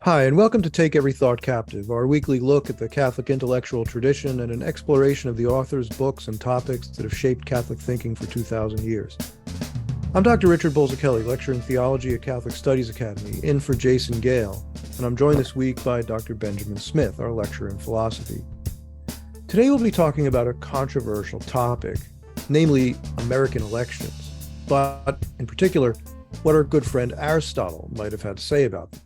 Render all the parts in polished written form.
Hi, and welcome to Take Every Thought Captive, our weekly look at the Catholic intellectual tradition and an exploration of the authors, books, and topics that have shaped Catholic thinking for 2,000 years. I'm Dr. Richard Bulzacchelli, lecturer in theology at Catholic Studies Academy, in for Jason Gale, and I'm joined this week by Dr. Benjamin Smith, our lecturer in philosophy. Today we'll be talking about a controversial topic, namely American elections, but in particular, what our good friend Aristotle might have had to say about them.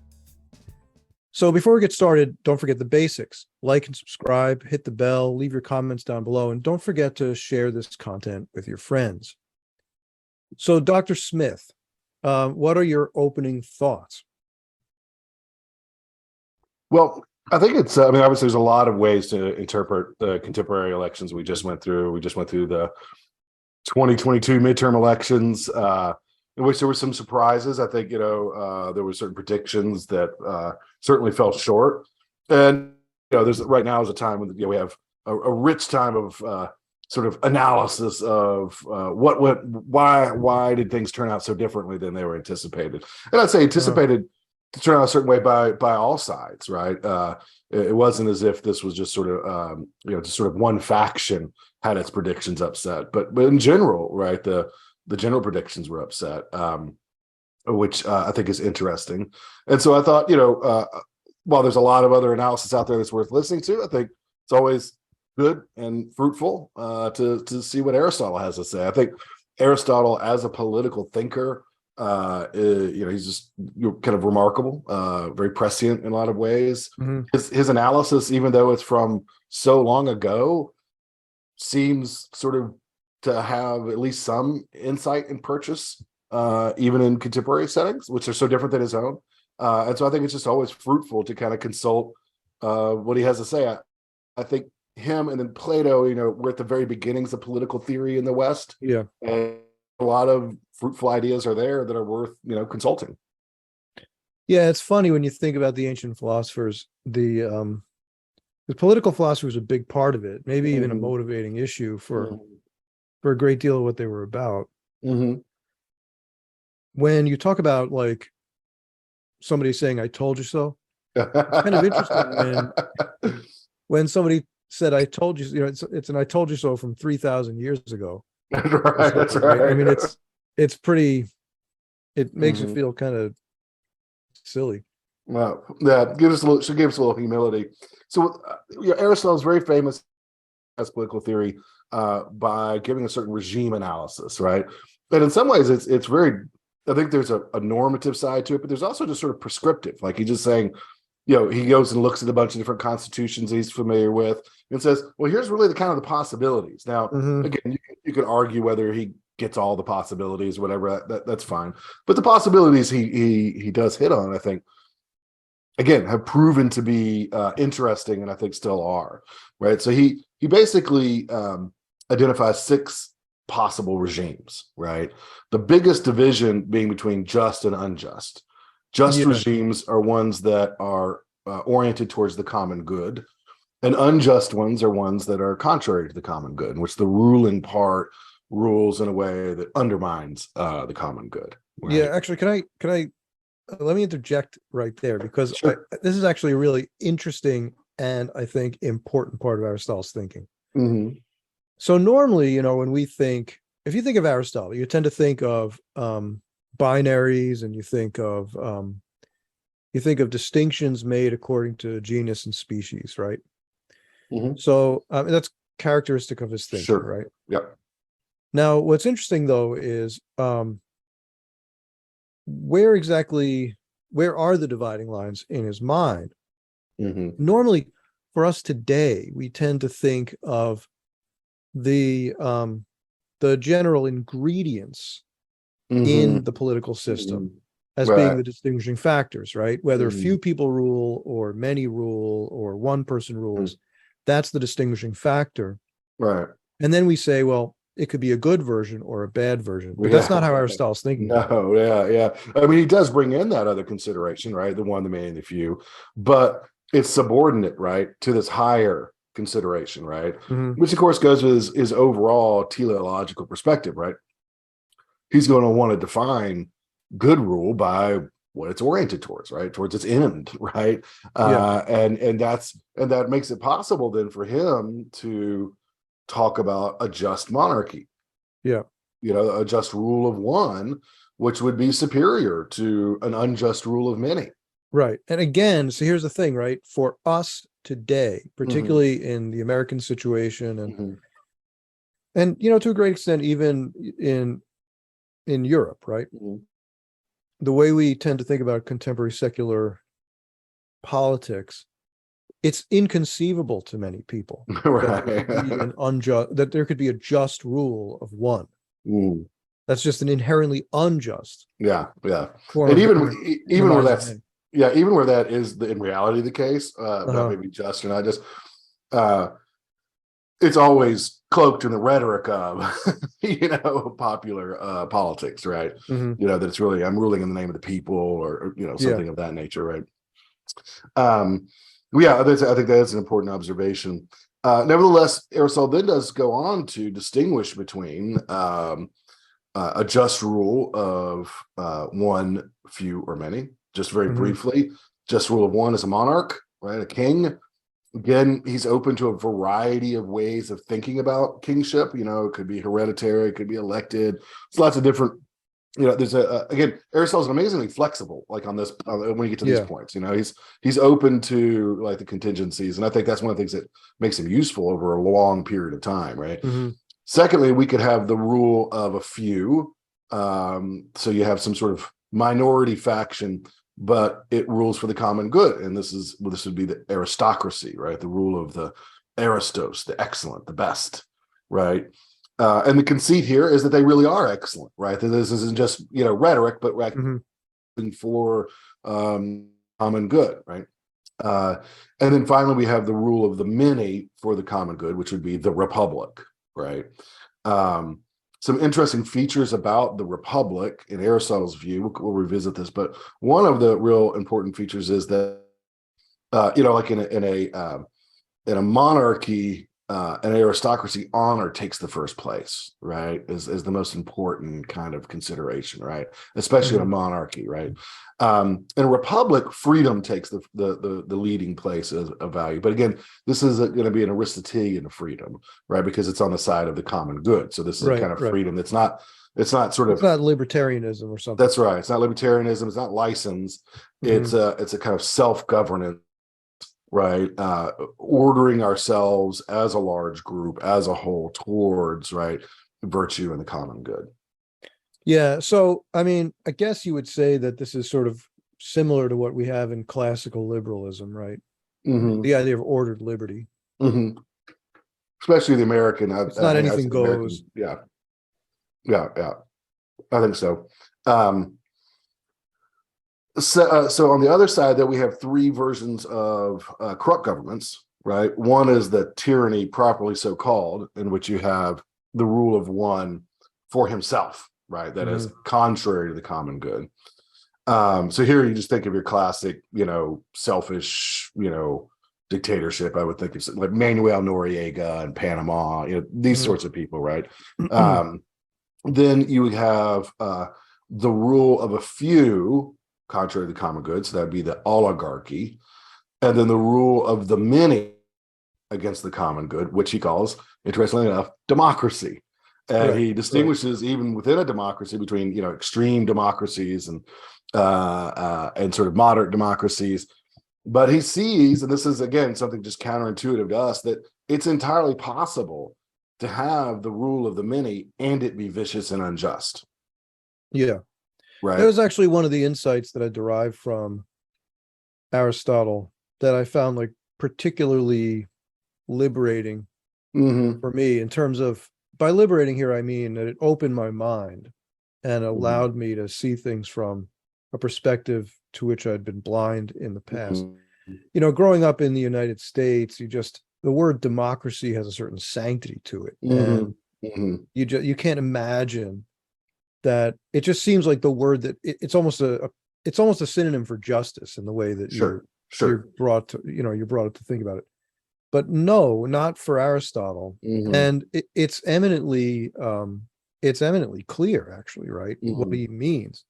So before we get started, don't forget the basics. Like and subscribe, hit the bell, leave your comments down below, and don't forget to share this content with your friends. So Dr. Smith, what are your opening thoughts? Well, I think obviously there's a lot of ways to interpret the contemporary elections we just went through. We just went through the 2022 midterm elections, in which there were some surprises. I think, there were certain predictions that certainly fell short. And, there's right now is a time when we have a rich time of sort of analysis of why did things turn out so differently than they were anticipated. And I'd say anticipated to turn out a certain way by all sides, right? It wasn't as if this was just sort of, just sort of one faction had its predictions upset. But in general, right, the general predictions were upset, which I think is interesting. And so I thought, while there's a lot of other analysis out there that's worth listening to, I think it's always good and fruitful to see what Aristotle has to say. I think Aristotle, as a political thinker, he's just kind of remarkable, very prescient in a lot of ways. Mm-hmm. His analysis, even though it's from so long ago, seems sort of to have at least some insight and purchase, even in contemporary settings, which are so different than his own. And so I think it's just always fruitful to kind of consult what he has to say. I think him and then Plato, we're at the very beginnings of political theory in the West. Yeah. And a lot of fruitful ideas are there that are worth, consulting. Yeah, it's funny when you think about the ancient philosophers, the political philosophy was a big part of it, maybe even a motivating issue for a great deal of what they were about. Mm-hmm. When you talk about like somebody saying, "I told you so," it's kind of interesting when somebody said, "I told you," it's an "I told you so" from 3,000 years ago. Right, that's right. I mean, it's pretty. It makes you feel kind of silly. Well, yeah, should give us a little humility. So, Aristotle is very famous as political theory by giving a certain regime analysis, right? And in some ways, it's very. I think there's a normative side to it, but there's also just sort of prescriptive. Like he's just saying, he goes and looks at a bunch of different constitutions he's familiar with and says, well, here's really the possibilities. Now, again, you could argue whether he gets all the possibilities, whatever, that's fine. But the possibilities he does hit on, I think, again, have proven to be interesting, and I think still are, right? So he basically identifies 6 possible regimes, right? The biggest division being between just and unjust. Just regimes are ones that are oriented towards the common good, and unjust ones are ones that are contrary to the common good, in which the ruling part rules in a way that undermines the common good. Right? Yeah, actually, can I let me interject right there, because this is actually a really interesting and I think important part of Aristotle's thinking. Mm-hmm. So normally, when if you think of Aristotle, you tend to think of binaries, and you think of distinctions made according to genus and species, right? Mm-hmm. So that's characteristic of his thinking, right? Yep. Now, what's interesting though is where are the dividing lines in his mind? Mm-hmm. Normally, for us today, we tend to think of the general ingredients in the political system as being the distinguishing factors, right? Whether few people rule or many rule or one person rules, that's the distinguishing factor. Right. And then we say, well, it could be a good version or a bad version, but that's not how Aristotle's thinking. No, yeah. I mean, he does bring in that other consideration, right? The one, the many, and the few, but it's subordinate, right, to this higher consideration, right? Which of course goes with his overall teleological perspective, right? He's going to want to define good rule by what it's oriented towards, right? Towards its end, right? Yeah. And that makes it possible then for him to talk about a just monarchy, Yeah. a just rule of one, which would be superior to an unjust rule of many. Right. And again, so here's the thing, right? For us today, particularly in the American situation, and to a great extent, even in Europe, right? The way we tend to think about contemporary secular politics, it's inconceivable to many people Right. that there could be a just rule of one. Mm. That's just an inherently unjust Yeah. form And of even government in the even where minds of that's many. even where that is in reality the case, not maybe just or not just, it's always cloaked in the rhetoric of popular politics, right? That it's really, I'm ruling in the name of the people, or something of that nature, right? Yeah, I think that is an important observation. Nevertheless, Aristotle then does go on to distinguish between a just rule of one, few, or many. Just very briefly, just rule of one is a monarch, right? A king. Again, he's open to a variety of ways of thinking about kingship. It could be hereditary, it could be elected. There's lots of different. There's again, Aristotle's amazingly flexible, like on this when you get to these points. He's open to like the contingencies, and I think that's one of the things that makes him useful over a long period of time, right? Secondly, we could have the rule of a few. So you have some sort of minority faction, but it rules for the common good. And this would be the aristocracy, right? The rule of the aristos, the excellent, the best, right? And the conceit here is that they really are excellent, right? That this isn't just, rhetoric, but for common good, right? And then finally, we have the rule of the many for the common good, which would be the republic, right? Some interesting features about the republic in Aristotle's view. We'll revisit this, but one of the real important features is that, like in a monarchy, an aristocracy, honor takes the first place, right? Is the most important kind of consideration, right? Especially in a monarchy, right? In a republic, freedom takes the leading place as a value. But again, this is going to be an Aristotelian freedom, right? Because it's on the side of the common good. So this is a kind of freedom that's not. It's not libertarianism or something. That's right. It's not libertarianism. It's not license. It's a kind of self-governance, right? Ordering ourselves as a large group, as a whole, towards virtue and the common good. Yeah. So, I mean, I guess you would say that this is sort of similar to what we have in classical liberalism, right? The idea of ordered liberty. Especially the American. It's not anything goes. Yeah. I think so. So on the other side, that we have three versions of corrupt governments, right? One is the tyranny, properly so called, in which you have the rule of one for himself, right? That is contrary to the common good. So here you just think of your classic, selfish, dictatorship. I would think of like Manuel Noriega in Panama, these sorts of people, right? Then you would have the rule of a few, contrary to the common good. So that would be the oligarchy. And then the rule of the many against the common good, which he calls, interestingly enough, democracy. And he distinguishes even within a democracy between, extreme democracies and sort of moderate democracies. But he sees, and this is, again, something just counterintuitive to us, that it's entirely possible to have the rule of the many and it be vicious and unjust. Yeah. Right. That was actually one of the insights that I derived from Aristotle that I found particularly liberating for me, in terms of, by liberating here, I mean that it opened my mind and allowed me to see things from a perspective to which I'd been blind in the past. Growing up in the United States, the word democracy has a certain sanctity to it. And you can't imagine that. It just seems like the word that it's almost a synonym for justice in the way that you're brought to think about it. But no, not for Aristotle. And it's eminently clear, actually, right? What he means.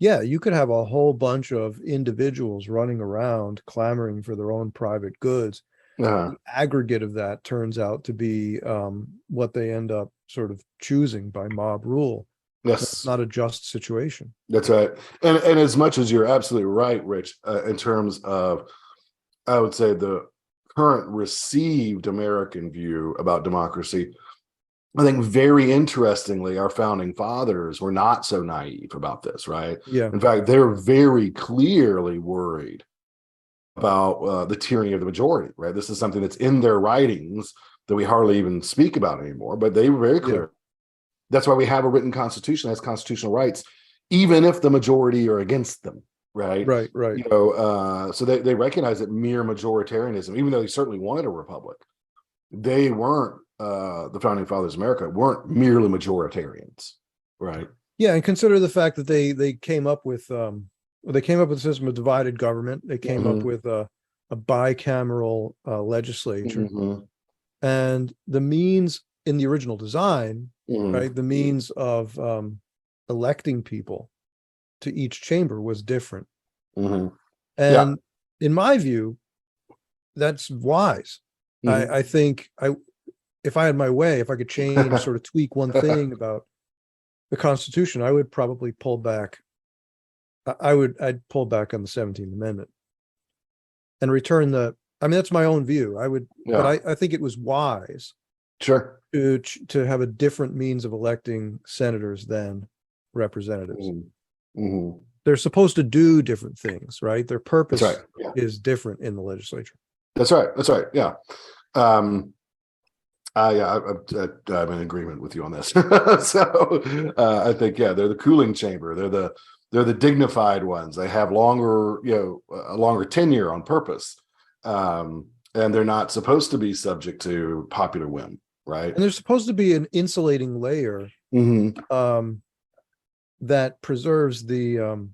Yeah, you could have a whole bunch of individuals running around clamoring for their own private goods. Uh, The aggregate of that turns out to be what they end up sort of choosing by mob rule. That's yes, not a just situation. that's right. And as much as you're absolutely right, Rich, in terms of, I would say, the current received American view about democracy, I think very interestingly, our founding fathers were not so naive about this, right? Yeah, In fact, they're very clearly worried about the tyranny of the majority, right? This is something that's in their writings that we hardly even speak about anymore, but they were very yeah, clear. That's why we have a written constitution that has constitutional rights, even if the majority are against them, right? right, right. So they recognize that mere majoritarianism, even though they certainly wanted a republic, they weren't, the founding fathers of America weren't merely majoritarians, right? Yeah, and consider the fact that they came up with they came up with a system of divided government. They came up Mm-hmm. with a bicameral legislature, Mm-hmm. and the means in the original design, Mm-hmm. right, the means of electing people to each chamber was different. Mm-hmm. Yeah. And in my view, that's wise. Mm-hmm. I think if I had my way, if I could change, sort of tweak one thing about the Constitution, I would probably pull back. I'd pull back on the 17th Amendment and return the. I mean, that's my own view. I would, but Yeah. I think it was wise Sure. to have a different means of electing senators than representatives. Mm-hmm. Mm-hmm. They're supposed to do different things, right? Their That's right. purpose Yeah. is different in the legislature. That's right. That's right. Yeah. Um, I'm in agreement with you on this. So I think, yeah, they're the cooling chamber. They're the dignified ones. They have longer, a longer tenure on purpose, and they're not supposed to be subject to popular whim, right? And there's supposed to be an insulating layer Mm-hmm. that preserves the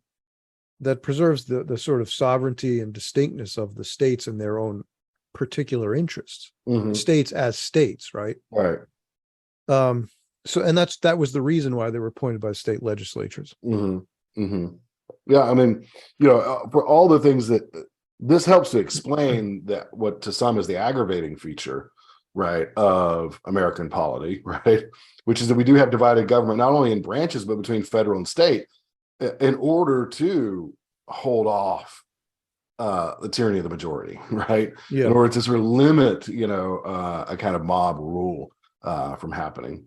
sort of sovereignty and distinctness of the states and their own particular interests. Mm-hmm. States as states, right? Right. So, and that was the reason why they were appointed by state legislatures. Mm-hmm. Mm-hmm. Yeah, I mean, for all the things that this helps to explain, that what to some is the aggravating feature, right, of American polity, right, which is that we do have divided government not only in branches but between federal and state, in order to hold off the tyranny of the majority, right, in Yeah. order to sort of limit, a kind of mob rule from happening.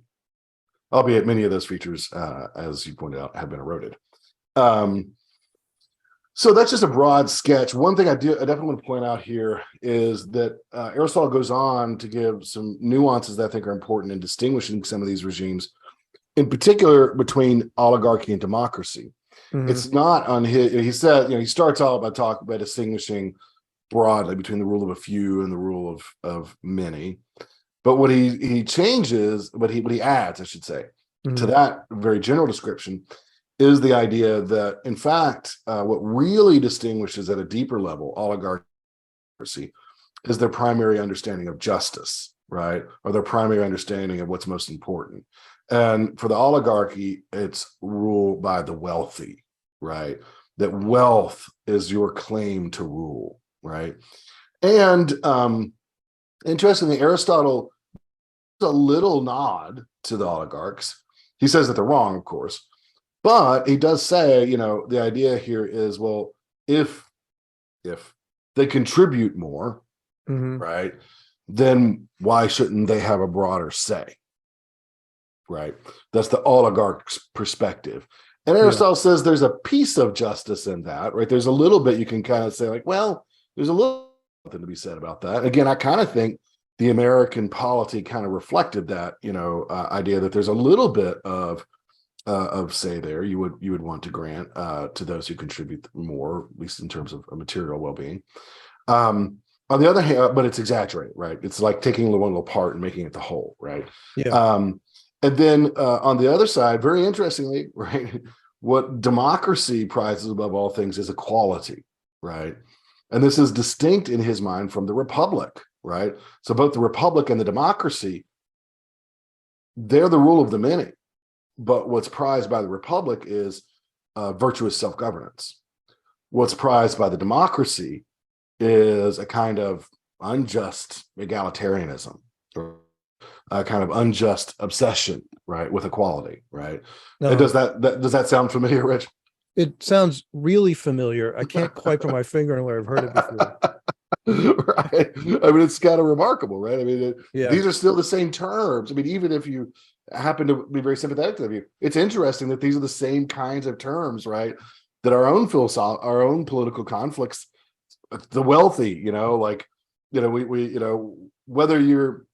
Albeit many of those features, as you pointed out, have been eroded. So that's just a broad sketch. One thing I definitely want to point out here is that Aristotle goes on to give some nuances that I think are important in distinguishing some of these regimes, in particular between oligarchy and democracy. Mhm. It's not on his. He said, he starts out by distinguishing broadly between the rule of a few and the rule of many. But what he changes, what he adds, I should say, to that very general description is the idea that, in fact, what really distinguishes at a deeper level oligarchy is their primary understanding of justice, right? Or their primary understanding of what's most important. And for the oligarchy, it's rule by the wealthy, right? That wealth is your claim to rule, right? And interestingly, Aristotle a little nod to the oligarchs. He says that they're wrong, of course, but he does say, the idea here is, well, if they contribute more, right, then why shouldn't they have a broader say, right? That's the oligarch's perspective. And Aristotle says there's a piece of justice in that, right? There's a little bit you can kind of say, like, well, there's a little something to be said about that. Again, I kind of think the American polity kind of reflected that, idea that there's a little bit of say there you would want to grant to those who contribute more, at least in terms of material well-being. On the other hand, but it's exaggerated, right? It's like taking one little part and making it the whole, right? Yeah. And then on the other side, very interestingly, right, what democracy prizes above all things is equality, right? And this is distinct in his mind from the republic, right? So both the republic and the democracy, they're the rule of the many. But what's prized by the republic is virtuous self-governance. What's prized by the democracy is a kind of unjust egalitarianism, or a kind of unjust obsession, right, with equality, right? And does that sound familiar, Rich? It sounds really familiar. I can't quite put my finger on where I've heard it before. Right. I mean, it's kind of remarkable, right? I mean, Yeah. these are still the same terms. I mean, even if you happen to be very sympathetic to them, it's interesting that these are the same kinds of terms, right? That our own our own political conflicts, the wealthy, like, we whether you're,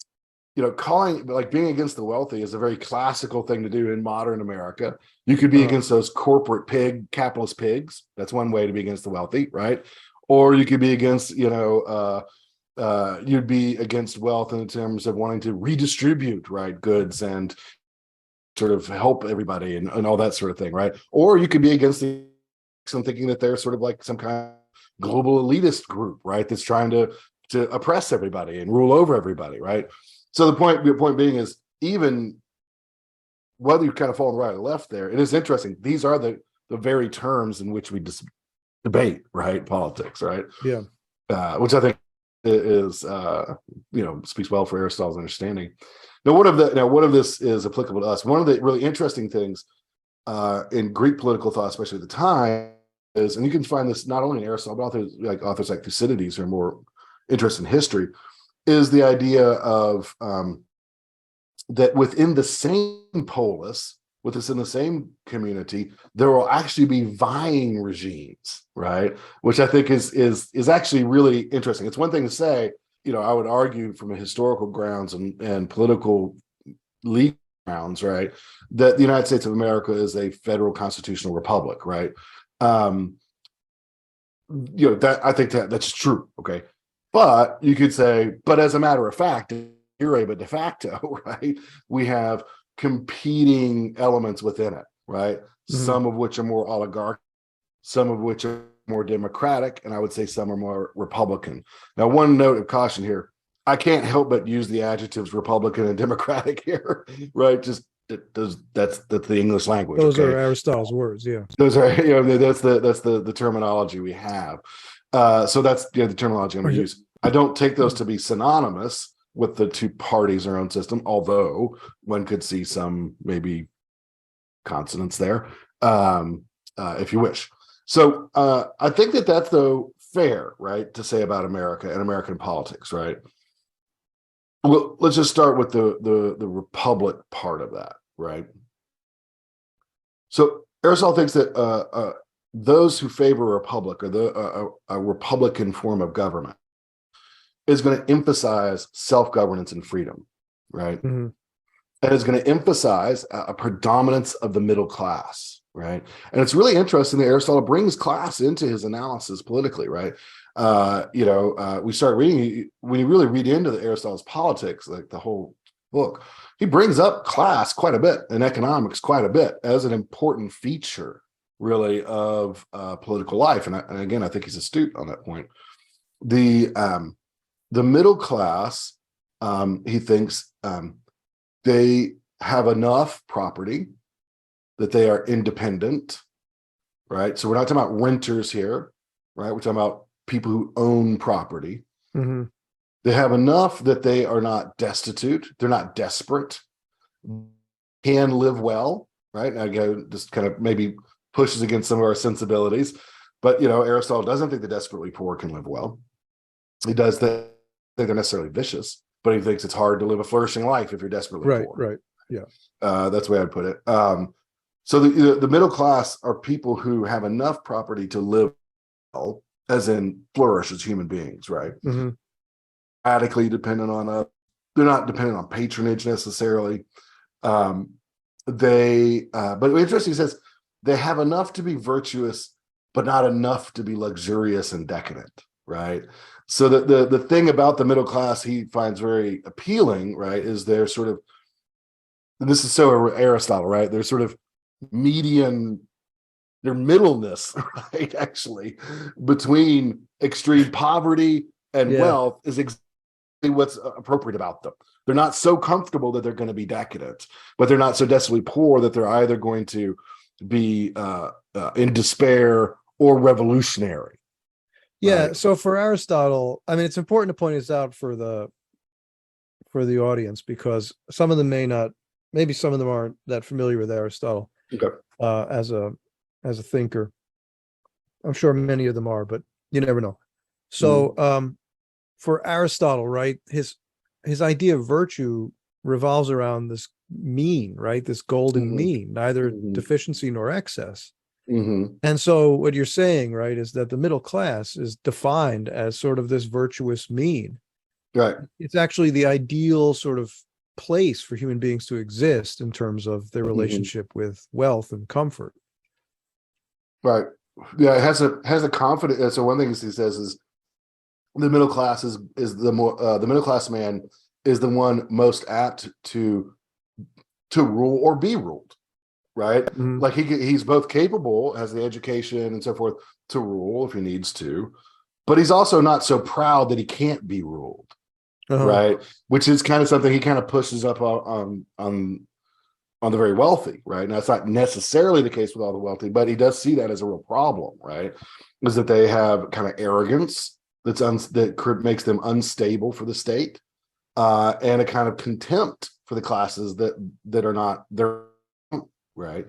calling, like, being against the wealthy is a very classical thing to do in modern America. You could be against those corporate capitalist pigs. That's one way to be against the wealthy, right? Or you could be against, you'd be against wealth in terms of wanting to redistribute, right, goods and sort of help everybody and all that sort of thing, right? Or you could be against some thinking that they're sort of like some kind of global elitist group, right, that's trying to oppress everybody and rule over everybody, right? So the point being is, even whether you kind of fall on the right or left there, it is interesting. These are the very terms in which we debate, right, politics, right? Yeah. Which I think is speaks well for Aristotle's understanding. Now, what of this is applicable to us? One of the really interesting things in Greek political thought, especially at the time, is, and you can find this not only in Aristotle, but authors like Thucydides, who are more interested in history, is the idea of that within the same polis, within the same community, there will actually be vying regimes, right? Which I think is actually really interesting. It's one thing to say, I would argue from a historical grounds and political legal grounds, right, that the United States of America is a federal constitutional republic, right? That I think that's true, okay. But you could say, but as a matter of fact, but de facto, right, we have competing elements within it, right? Mm-hmm. Some of which are more oligarchic, some of which are more democratic, and I would say some are more Republican. Now, one note of caution here: I can't help but use the adjectives Republican and Democratic here, right? Just that's the English language. Those are Aristotle's words, yeah. Those are that's the terminology we have. So that's the terminology I'm going to use. I don't take those to be synonymous with the two parties in our own system, although one could see some maybe consonants there, if you wish. So I think that's, though, fair, right, to say about America and American politics, right? Well, let's just start with the republic part of that, right? So Aristotle thinks that those who favor a republic, or a republican form of government, is going to emphasize self-governance and freedom, right? Mm-hmm. And is going to emphasize a predominance of the middle class, right? And it's really interesting that Aristotle brings class into his analysis politically, right? We start reading, when you really read into Aristotle's politics, like the whole book, he brings up class quite a bit and economics quite a bit as an important feature, really, of political life. And again, I think he's astute on that point. The middle class, he thinks, they have enough property that they are independent, right? So we're not talking about renters here, right? We're talking about people who own property. Mm-hmm. They have enough that they are not destitute. They're not desperate, can live well, right? And again, just kind of maybe pushes against some of our sensibilities. But, Aristotle doesn't think the desperately poor can live well. He does think they're necessarily vicious, but he thinks it's hard to live a flourishing life if you're desperately poor. Right, yeah. That's the way I'd put it. So the middle class are people who have enough property to live well, as in flourish as human beings, right? Mm-hmm. Radically dependent on us. They're not dependent on patronage necessarily. But interesting, he says they have enough to be virtuous, but not enough to be luxurious and decadent, right? So the thing about the middle class he finds very appealing, right, is they're sort of, and this is so Aristotle, right? They're sort of median, their middleness, right, actually, between extreme poverty and wealth is exactly what's appropriate about them. They're not so comfortable that they're going to be decadent, but they're not so desperately poor that they're either going to be in despair or revolutionary. Yeah. Right. So for Aristotle, I mean, it's important to point this out for the audience because some of them may not, maybe some of them aren't that familiar with Aristotle Okay. as a thinker. I'm sure many of them are, but you never know. So for Aristotle, right, his idea of virtue revolves around this mean, right? This golden Mm-hmm. mean, neither Mm-hmm. deficiency nor excess. Mm-hmm. And so what you're saying, right, is that the middle class is defined as sort of this virtuous mean. Right. It's actually the ideal sort of place for human beings to exist in terms of their relationship with wealth and comfort. Right. Yeah, it has a confidence. So one thing he says is the middle class is the middle class man is the one most apt to rule or be ruled. Right. Mhm. Like he's both capable, has the education and so forth to rule if he needs to, but he's also not so proud that he can't be ruled. Right. Which is kind of something he kind of pushes up on the very wealthy, right? Now, it's not necessarily the case with all the wealthy, but he does see that as a real problem, right? Is that they have kind of arrogance that makes them unstable for the state, and a kind of contempt for the classes that are not there, right?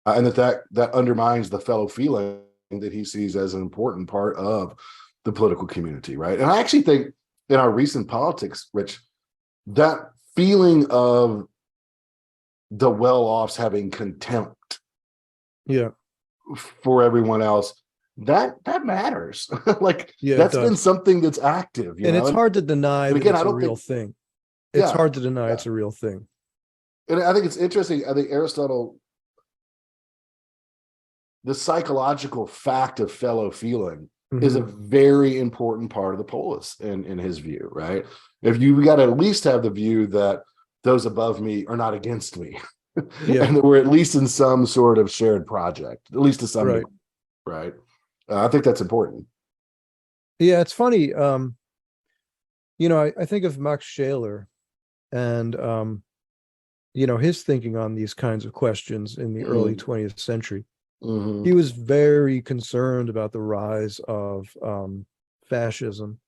And that undermines the fellow feeling that he sees as an important part of the political community, right? And I actually think in our recent politics, Rich, that feeling of the well-offs having contempt for everyone else, that matters. Like that's been something that's active, and it's hard to deny that it's a real thing. It's hard to deny it's a real thing. And I think it's interesting. I think Aristotle, the psychological fact of fellow feeling is a very important part of the polis in his view, right? If you got to at least have the view that those above me are not against me. And that we're at least in some sort of shared project, at least to some degree, right? I think that's important. Yeah, it's funny. I think of Max Scheler and his thinking on these kinds of questions in the early 20th century. He was very concerned about the rise of fascism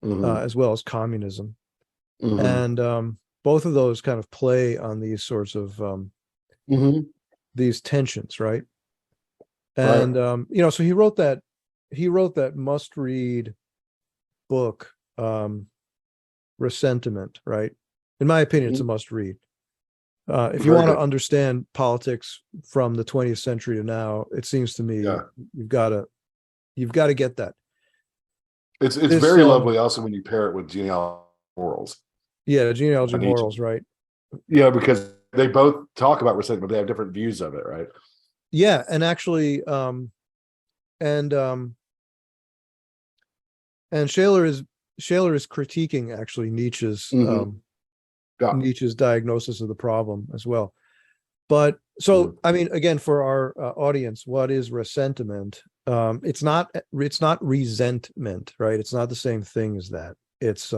as well as communism. And both of those kind of play on these sorts of these tensions, right? And so he wrote that must-read book, Resentment, right? In my opinion, it's a must-read. If you want to understand politics from the 20th century to now, it seems to me you've got to get that. It's very lovely also when you pair it with genealogy morals. Yeah, genealogy morals, right? Yeah, because they both talk about resentment, but they have different views of it, right? Yeah, and actually, and Scheler is critiquing actually Nietzsche's Nietzsche's diagnosis of the problem as well. But so, I mean, again, for our audience, what is resentment? It's not resentment, right? It's not the same thing as that. It's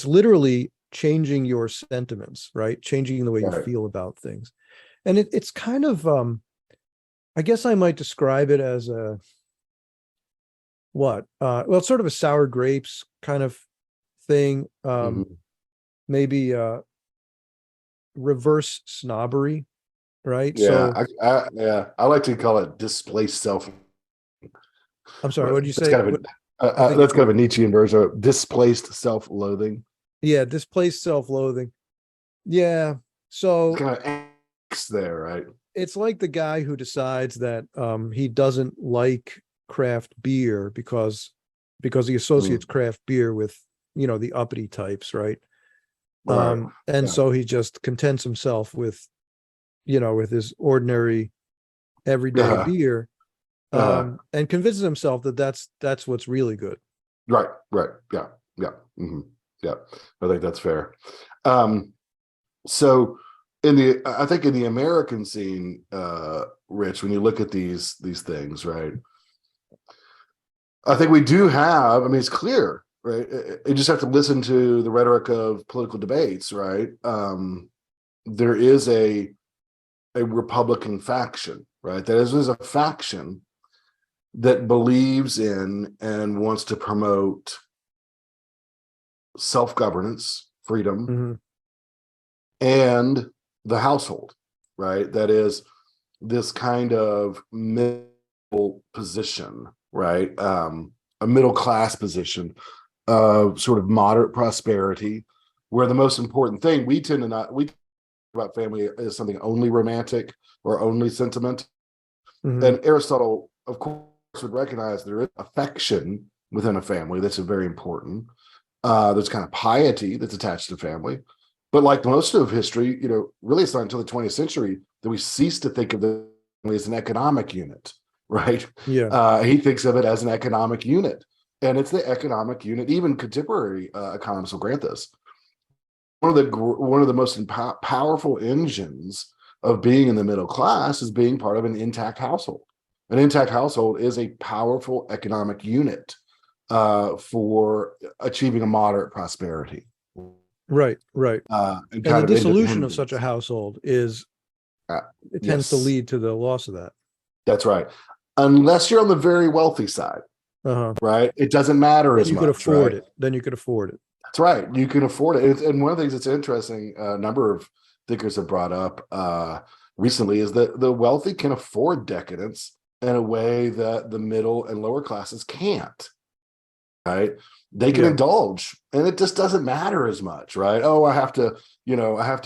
literally changing your sentiments, right? Changing the way you feel about things. And it's kind of, I guess I might describe it as it's sort of a sour grapes kind of thing. Maybe reverse snobbery, right? Yeah, so I like to call it displaced self. I'm sorry, what did you say? That's kind of a Nietzschean version of displaced self-loathing. Yeah, displaced self-loathing. Yeah, so it's kind of X there, right? It's like the guy who decides that he doesn't like craft beer because he associates craft beer with the uppity types, right? So he just contents himself with with his ordinary everyday beer, and convinces himself that that's what's really good. Right. Yeah. Yeah. I think that's fair. So I think in the American scene, Rich, when you look at these things, right? I think we do have, I mean, it's clear, right? You just have to listen to the rhetoric of political debates, right? There is a Republican faction, right? That is a faction that believes in and wants to promote self-governance, freedom, Mm-hmm. and the household, right? That is this kind of middle position, right? A middle class position of sort of moderate prosperity, where the most important thing we tend to not, we talk about family as something only romantic or only sentimental. Mm-hmm. And Aristotle, of course, would recognize there is affection within a family that's very important. There's kind of piety that's attached to family. But like most of history, really it's not until the 20th century that we cease to think of the family as an economic unit, right? Yeah. He thinks of it as an economic unit. And it's the economic unit, even contemporary economists will grant this. One of the most powerful engines of being in the middle class is being part of an intact household. An intact household is a powerful economic unit for achieving a moderate prosperity. Right. And And the kind of dissolution of such independence. a household is, it tends to Yes, lead to the loss of that. that's right. Unless you're on the very wealthy side, Uh-huh. right? It doesn't matter Then as you could much, afford right? it. Then you could afford it. That's right. You can afford it. And one of the things that's interesting, a number of thinkers have brought up recently, is that the wealthy can afford decadence in a way that the middle and lower classes can't, right? They can Yeah. indulge and it just doesn't matter as much, right? Oh, I have to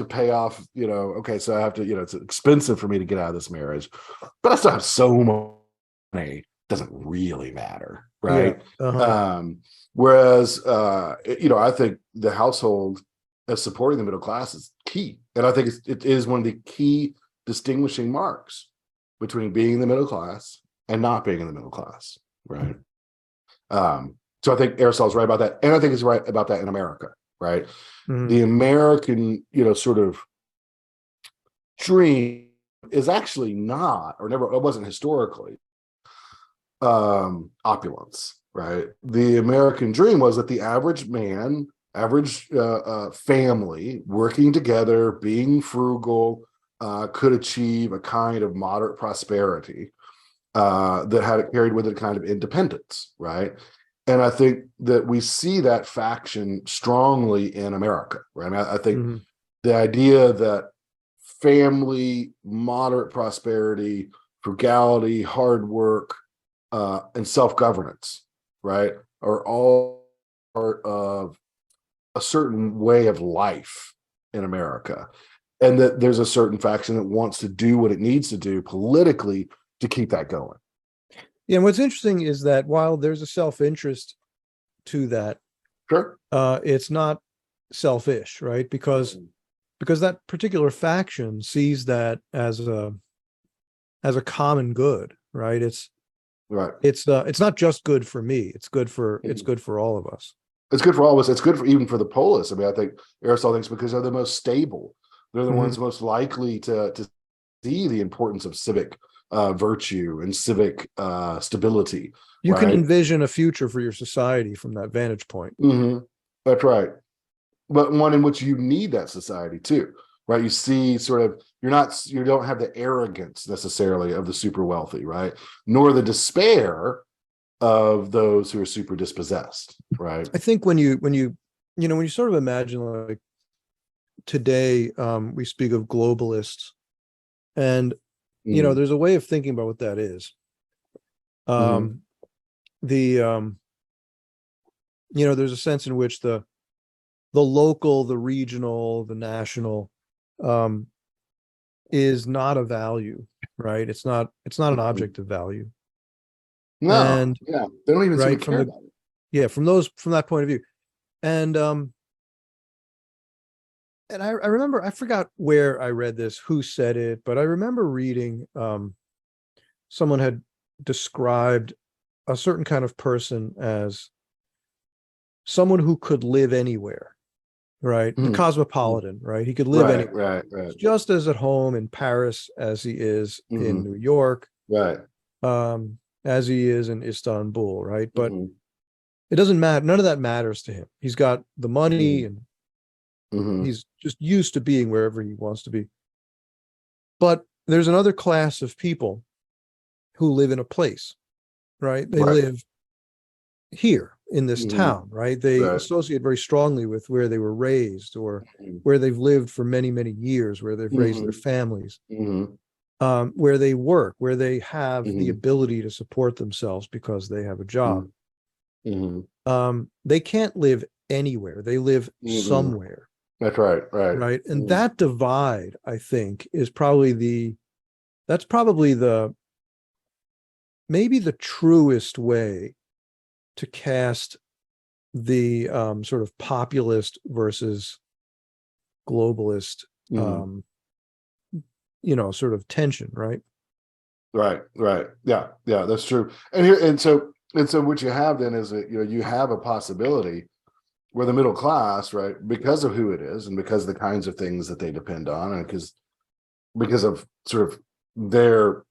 pay off, okay, so I have to, it's expensive for me to get out of this marriage, but I still have so much money, it doesn't really matter, Yeah. right? Uh-huh. Whereas, I think the household as supporting the middle class is key. And I think it is one of the key distinguishing marks between being in the middle class and not being in the middle class, right? So I think Aristotle's right about that. And I think he's right about that in America, right? Mm-hmm. The American, sort of dream is actually not, or never, it wasn't historically, opulence, right? The American dream was that the average man, average family working together, being frugal, could achieve a kind of moderate prosperity that had carried with it a kind of independence, right? And I think that we see that faction strongly in America, right? I mean, I think Mm-hmm. the idea that family, moderate prosperity, frugality, hard work, and self-governance, right, are all part of a certain way of life in America. And that there's a certain faction that wants to do what it needs to do politically to keep that going. Yeah, and what's interesting is that while there's a self-interest to that, Sure. it's not selfish, right? Because that particular faction sees that as a common good, right? Right. It's not just good for me. It's good for all of us. It's good for all of us. It's good for even for the polis. I mean, I think Aristotle thinks because they're the most stable, they're the Mm-hmm. ones most likely to see the importance of civic virtue and civic stability. You can Right. envision a future for your society from that vantage point. Mm-hmm. That's right. But one in which you need that society too, right? You see sort of, you don't have the arrogance necessarily of the super wealthy, right? Nor the despair of those who are super dispossessed, right? I think when you sort of imagine, like, today, we speak of globalists, and Mm-hmm. there's a way of thinking about what that is. Mm-hmm. The there's a sense in which the local, the regional, the national is not a value, right? It's not an object of value. No, And yeah, they don't even seem right, to care about it. yeah, from that point of view. And I remember, I forgot where I read this, who said it, but I remember reading someone had described a certain kind of person as someone who could live anywhere, right? The Mhm. cosmopolitan, right? He could live Right, anywhere. right. He's just as at home in Paris as he is in Hmm. New York, Right. as he is in Istanbul, right? But Hmm. it doesn't matter. None of that matters to him. He's got the money Hmm. and Hmm. he's just used to being wherever he wants to be. But there's another class of people who live in a place, right? They Right. live here in this Mhm. town, right? They Right. associate very strongly with where they were raised or Mhm. where they've lived for many, many years, where they've raised their Mhm. families, Mhm. where they work, where they have the Mhm. ability to support themselves because they have a job. Mhm. They can't live anywhere. They live Mhm. somewhere, That's right. Right. right? And Mhm. that divide, I think, is probably that's probably maybe the truest way to cast the sort of populist versus globalist, Mhm. um, sort of tension, right? Right. Right. Yeah. Yeah. That's true. And so what you have then is that you have a possibility where the middle class, right, because of who it is and because of the kinds of things that they depend on, and because of sort of their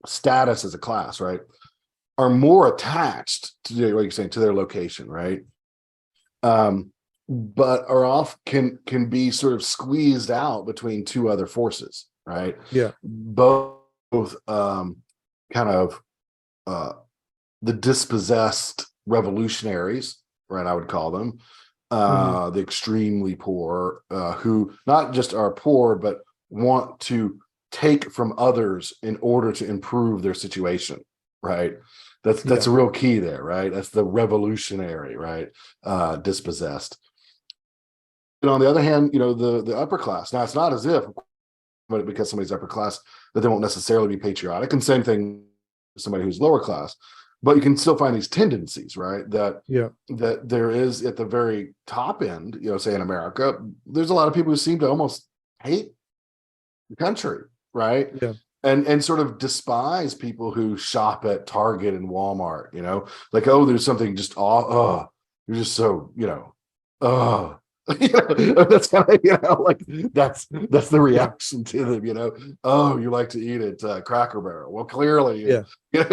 status as a class, right, are more attached to what you're saying to their location, right? Um, but are off can be sort of squeezed out between two other forces, right? Yeah. Both kind of uh, the dispossessed revolutionaries, right? I would call them Hmm. the extremely poor, who not just are poor but want to take from others in order to improve their situation, right? That's Yeah. a real key there, right? That's the revolutionary, right? Dispossessed. And on the other hand, the upper class. Now it's not as if, but because somebody's upper class, that they won't necessarily be patriotic. And same thing, somebody who's lower class, but you can still find these tendencies, right? Yeah. That there is at the very top end, say in America, there's a lot of people who seem to almost hate the country, right? Yeah. And sort of despise people who shop at Target and Walmart, like, oh, there's something just you're just so, oh, that's kind of, like that's the reaction to them, oh, you like to eat at Cracker Barrel. Well, clearly Yeah. you're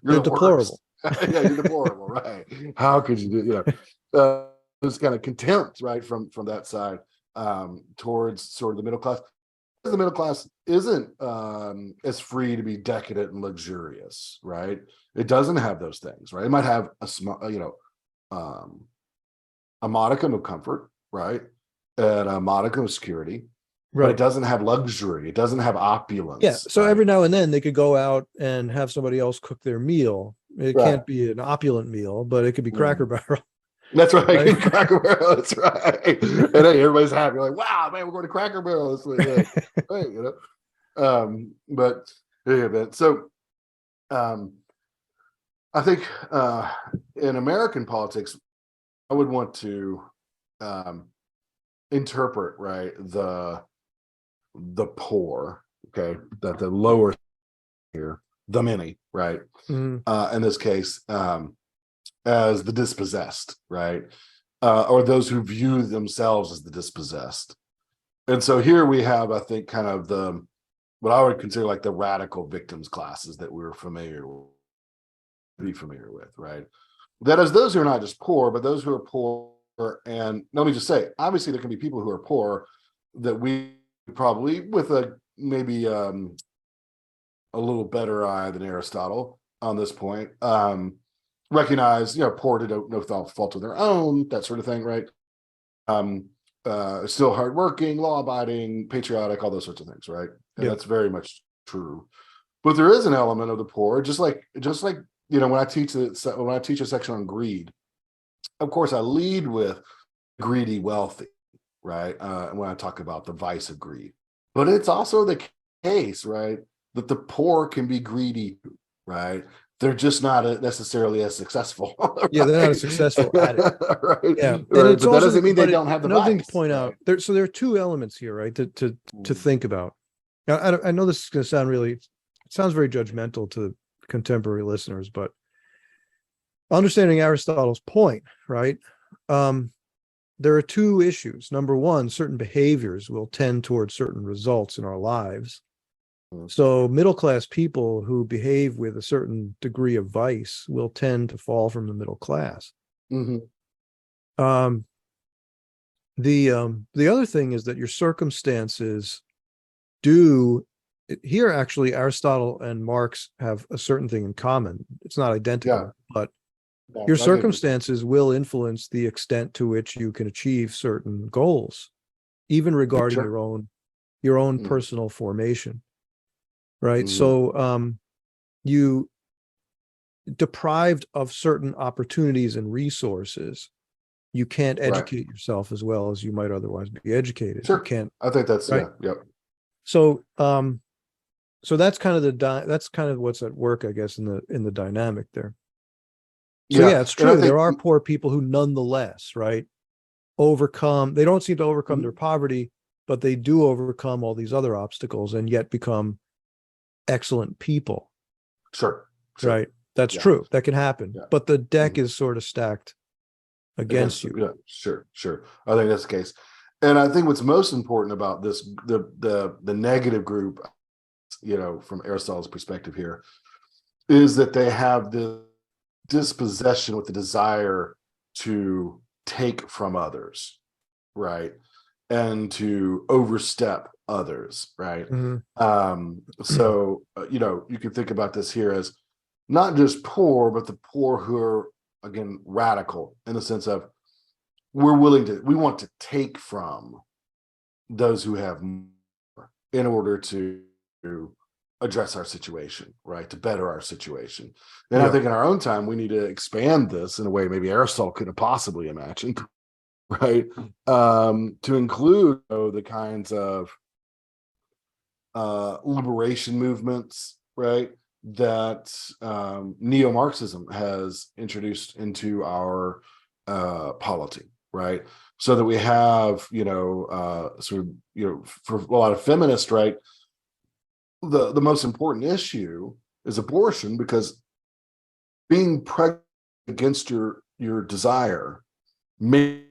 They're the worst. deplorable. Yeah, you're deplorable, right? How could you do, there's kind of contempt, right, from that side, towards sort of the middle class. The middle class isn't as free to be decadent and luxurious, right? It doesn't have those things, right? It might have a small, um, a modicum of comfort, right, and a modicum of security, but it Right. doesn't have luxury. It doesn't have Yeah. opulence, So right? every now and then they could go out and have somebody else cook their meal. It Right. can't be an opulent meal, but it could be Cracker Mhm. Barrel, That's right. right? Cracker Barrel. That's right. And hey, everybody's happy. Like, wow, man, we're going to Cracker Barrel this week. Yeah. Right, but yeah, man. So um, I think in American politics, I would want to um, interpret, right, the poor, okay, that the lower here, the many, right, Mhm. in this case, as the dispossessed, right, or those who view themselves as the dispossessed. And so here we have, I think, kind of the what I would consider like the radical victims classes that we're be familiar with, right? That is those who are not just poor, but those who are poor. And let me just say, obviously, there can be people who are poor that we probably, with a maybe a little better eye than Aristotle on this point, recognize, poor to no fault of their own, that sort of thing, right? Um, Still hardworking, law-abiding, patriotic, all those sorts of things, right? And Yeah. that's very much true. But there is an element of the poor, just like when I teach a section on greed. Of course, I lead with greedy wealthy, right? When I talk about the vice of greed, but it's also the case, right, that the poor can be greedy, right? They're just not necessarily as successful, Yeah, they're not right? as successful at it. Right, Yeah. And right. it's But that also, doesn't mean they but don't have the another thing to vice, point right? out there. So there are two elements here, right? To Mm, think about. Now, I know this is going to sound it sounds very judgmental to contemporary listeners, but understanding Aristotle's point, right? Um, there are two issues. Number one, certain behaviors will tend towards certain results in our lives. mm, So middle class people who behave with a certain degree of vice will tend to fall from the middle class. mhm, Um, the other thing is that your circumstances do here actually Aristotle and Marx have a certain thing in common. It's not identical, Yeah. but Yeah, your I think circumstances will influence the extent to which you can achieve certain goals, even regarding sure. your own Mm, personal formation, right? mhm. So you deprived of certain opportunities and resources, you can't Right. educate yourself as well as you might otherwise be educated. You Sure. can't, I think that's right? yeah. Yep. So so that's kind of that's kind of what's at work, I guess, in the dynamic there. So Yeah. yeah, it's And I true. think There are poor people who nonetheless, right, overcome, they don't seem to overcome their Mhm. poverty, but they do overcome all these other obstacles and yet become excellent people, Sure. Sure. right? That's Yeah. true. That can happen. Yeah. But the deck Mhm. is sort of stacked Against against them. you. Yeah. Sure. Sure. I think that's the case. And I think what's most important about this, the negative group, from Aristotle's perspective here, is that they have the dispossession with the desire to take from others, right? And to overstep others, right? Mhm. You can think about this here as not just poor, but the poor who are, again, radical in the sense of we want to take from those who have more in order to address our situation, right? To better our situation. And I Yeah. think in our own time, we need to expand this in a way maybe Aristotle could have possibly imagined, right? To include the kinds of liberation movements, right? That neo-Marxism has introduced into our polity, right? So that we have, for a lot of feminists, right? The most important issue is abortion because being pregnant against your desire makes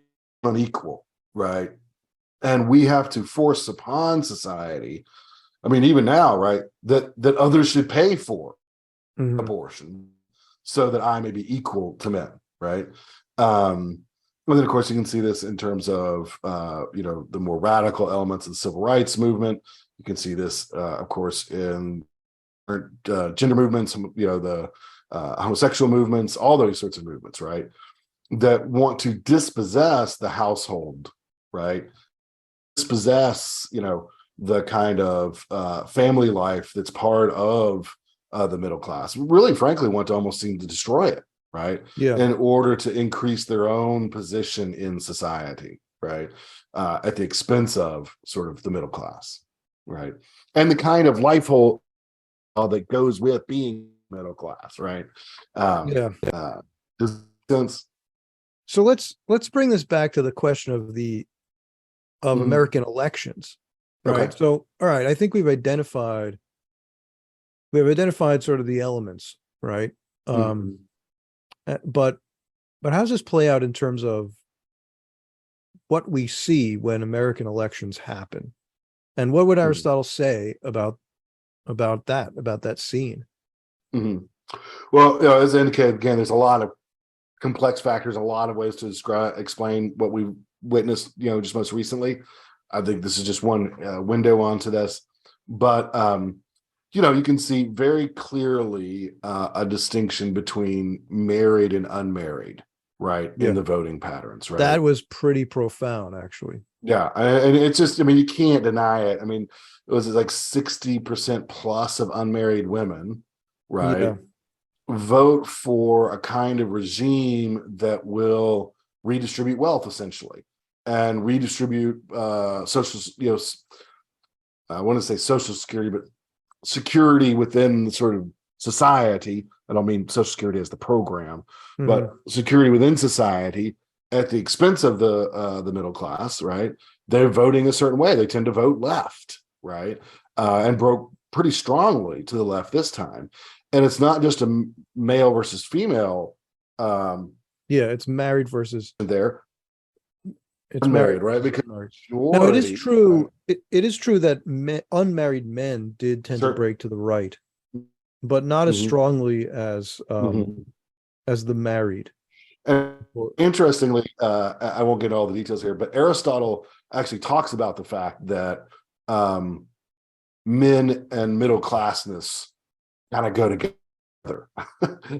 it unequal, right? And we have to force upon society, I mean, even now, right, that others should pay for Mhm. abortion so that I may be equal to men, right? And then, of course, you can see this in terms of, the more radical elements of the civil rights movement. You can see this, of course, in gender movements, the homosexual movements, all those sorts of movements, right? That want to dispossess the household, right? Dispossess, the kind of family life that's part of the middle class. Really, frankly, want to almost seem to destroy it, right? Yeah. In order to increase their own position in society, right? At the expense of sort of the middle class, right? And the kind of life whole that goes with being middle class, right? Yeah. Does sense? So let's bring this back to the question of Mhm. American elections, Okay. right? So, all right, I think we've identified sort of the elements, right? Um, Mhm. but how does this play out in terms of what we see when American elections happen? And what would Mhm. Aristotle say about that scene? Mhm. Well, as indicated, again, there's a lot of complex factors, a lot of ways to explain what we witnessed, just most recently. I think this is just one window onto this, but you can see very clearly a distinction between married and unmarried, right, in Yeah, the voting patterns, right? that was pretty profound, actually. Yeah, and it's just, I mean, you can't deny it. I mean, it was like 60% plus of unmarried women, right, Yeah, vote for a kind of regime that will redistribute wealth essentially and redistribute social, I want to say social security, but security within the sort of society. I don't mean social security as the program, but hmm, security within society at the expense of the middle class, right? They're voting a certain way. They tend to vote left, right? And broke pretty strongly to the left this time. And it's not just a male versus female yeah. It's married versus there, it's married unmarried, right? versus Because unmarried. Now, it is majority, right? true. It is true that unmarried men did tend to Sure. break to the right, but not as Mm-hmm. strongly Mm-hmm. as the married. And interestingly, I won't get all the details here, but Aristotle actually talks about the fact that men and middle classness kind of go together.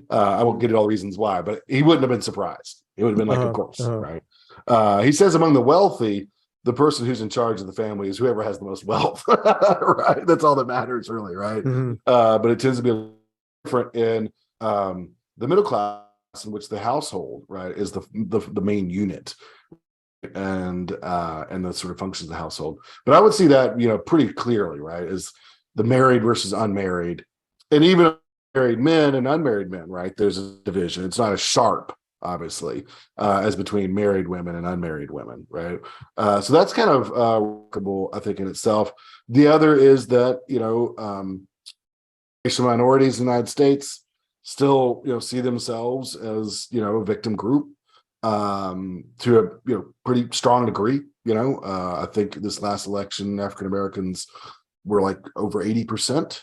I won't get into all the reasons why, but he wouldn't have been surprised. It would have been like, of course, right? He says among the wealthy, the person who's in charge of the family is whoever has the most wealth, right? That's all that matters, really, right? But it tends to be different in the middle class, in which the household, right, is the main unit, and the sort of functions of the household. But I would see that, pretty clearly, right, is the married versus unmarried, and even married men and unmarried men, right? There's a division. It's not as sharp, obviously, as between married women and unmarried women, right? So that's kind of workable, I think, in itself. The other is that, racial minorities in the United States still, see themselves as, a victim group to a pretty strong degree. I think this last election, African Americans were like over 80%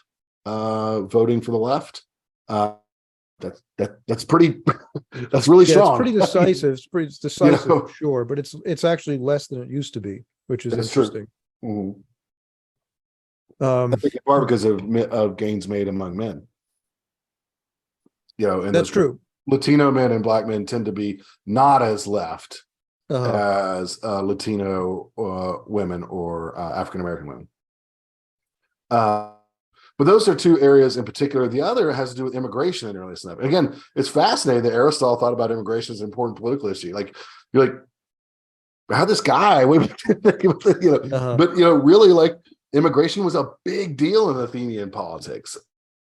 voting for the left. That's pretty that's really strong. It's pretty decisive. It's pretty decisive, sure, but it's actually less than it used to be, which is interesting. I think in part because of gains made among men. And that's true. Latino men and Black men tend to be not as left as Latino women or African American women. But those are two areas in particular. The other has to do with immigration in early snap. Again, it's fascinating that Aristotle thought about immigration as an important political issue. Like, you're like, how this guy, but really, like, immigration was a big deal in Athenian politics,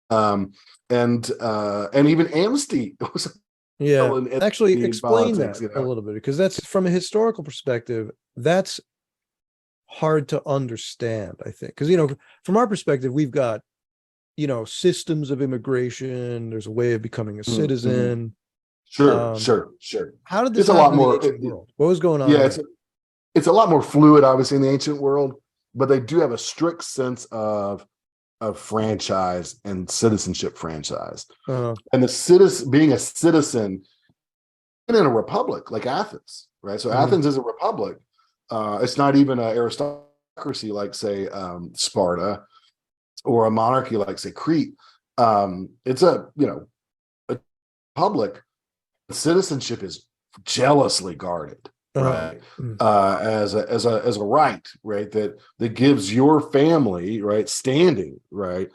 and even amnesty was. Actually, explain politics, that a little bit, because that's, from a historical perspective, that's hard to understand, I think, because from our perspective, we've got systems of immigration. There's a way of becoming a citizen. Sure. How did this happen in the ancient world? What was going on? Yeah, it's a lot more fluid, obviously, in the ancient world, but they do have a strict sense of franchise and citizenship franchise. And being a citizen in a republic like Athens, right? So Athens is a republic. It's not even an aristocracy like, say, Sparta, or a monarchy like, say, Crete. It's a public. Citizenship is jealously guarded, right? As a right, right, that gives your family, right, standing, right,